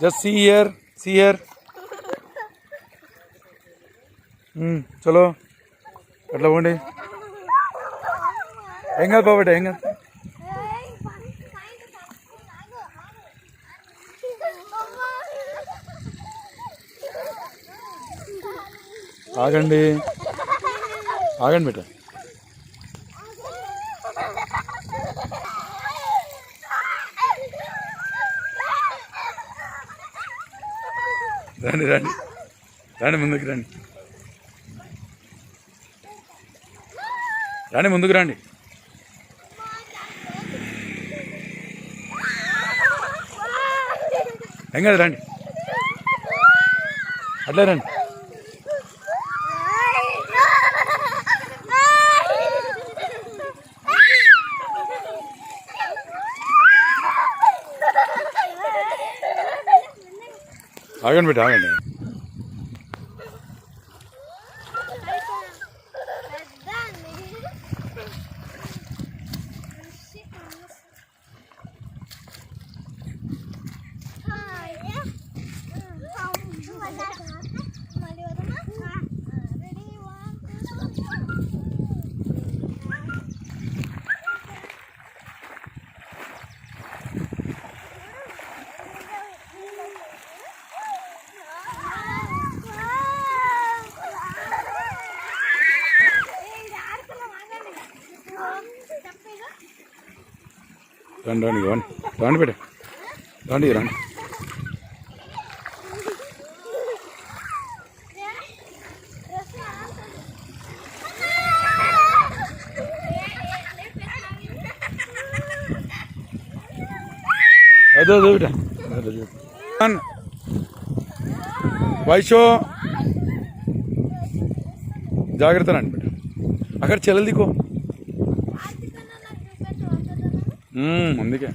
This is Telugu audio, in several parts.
जस्ट सी हियर चलो अट्ला पोंడి ఏం కాదు బాబట ఏం కాదు ఆగండి ఆగండి బేట రండి రండి రండి ముందుకు రండి రండి ముందుకు రండి ఏం కాదు రండి అట్లే రండి ఆగండి బిడ్డ ఆగండి రండి రండి రండి రండి బిడ్డ రండి రండి అదే అదే బిడ్డ వైషో జాగ్రత్త రండి బిడ్డ అక్కడ చెల్లెలు దికో అందుకే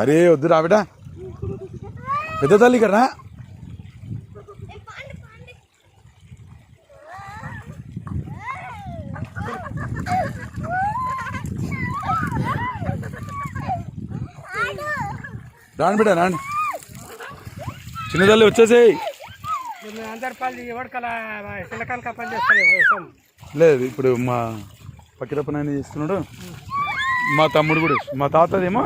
అరే వద్దు రా బిడ్డ పెద్ద తల్లి కదా రాండి బిడ్డ రాండి చిన్న తల్లి వచ్చేసేయి లేదు ఇప్పుడు మా పక్కిర పని ఆయన చేస్తున్నాడు మా తమ్ముడు కూడా మా తాతదేమో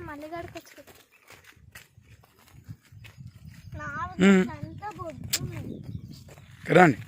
మళ్ళీ గడికొచ్చు రండి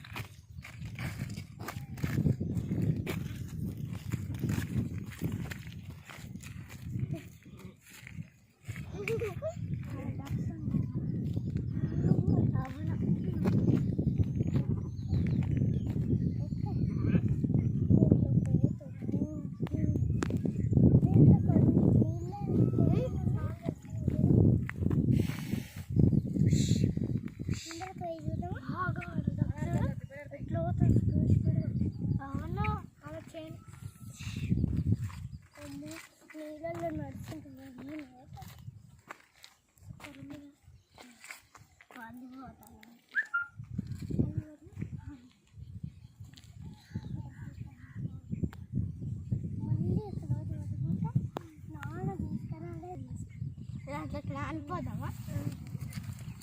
అనిపోదామా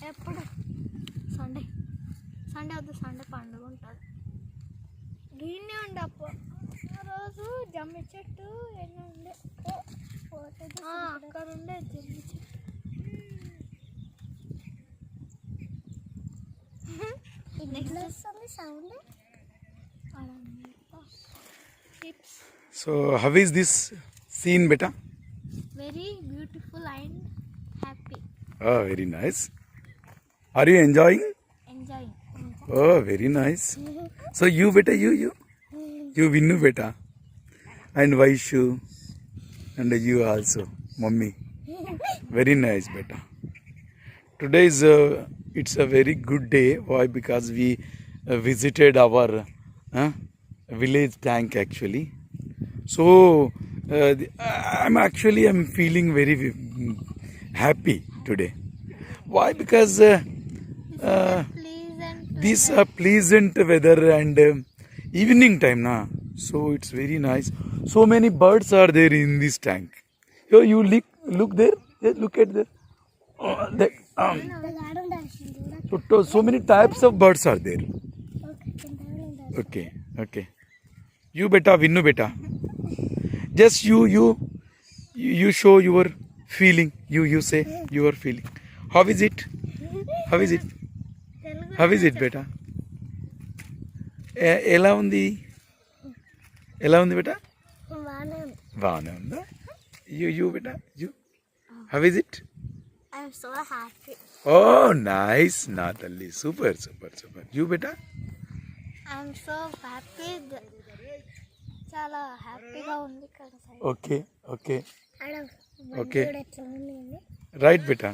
ఎప్పుడు సండే సండే వద్దు సండే పండుగ ఉంటుంది గిన్నె ఉండే రోజు జమ్మి చెట్టు ఎన్నో ఉండే అక్కడ ఉండే జమ్మి చెట్టు sound so how is this scene beta? Very beautiful and happy. Very nice. Are you enjoying? Enjoying. Very nice. So you beta, you Vinnu beta, and Vaishu and you also, mummy. Very nice, beta. Today is it's a very good day. Why? Because we visited our village tank actually. So I'm feeling very happy today. Why? Because this pleasant weather and evening time na. So it's very nice. So many birds are there in this tank. You look there. Look at there. So many types of birds are there. Okay. You beta, Vinnu beta. Just you show your feeling. You say your feeling. How is it? How is it beta? ఎలా ఉంది బేటా? బాగానే ఉందా? You beta, you how is it? I'm so happy. Oh nice నా తల్లి, super. You beta? I'm so happy. చాలా హ్యాపీగా ఉంది ఇక్కడ. ఓకే రైట్ బేటా.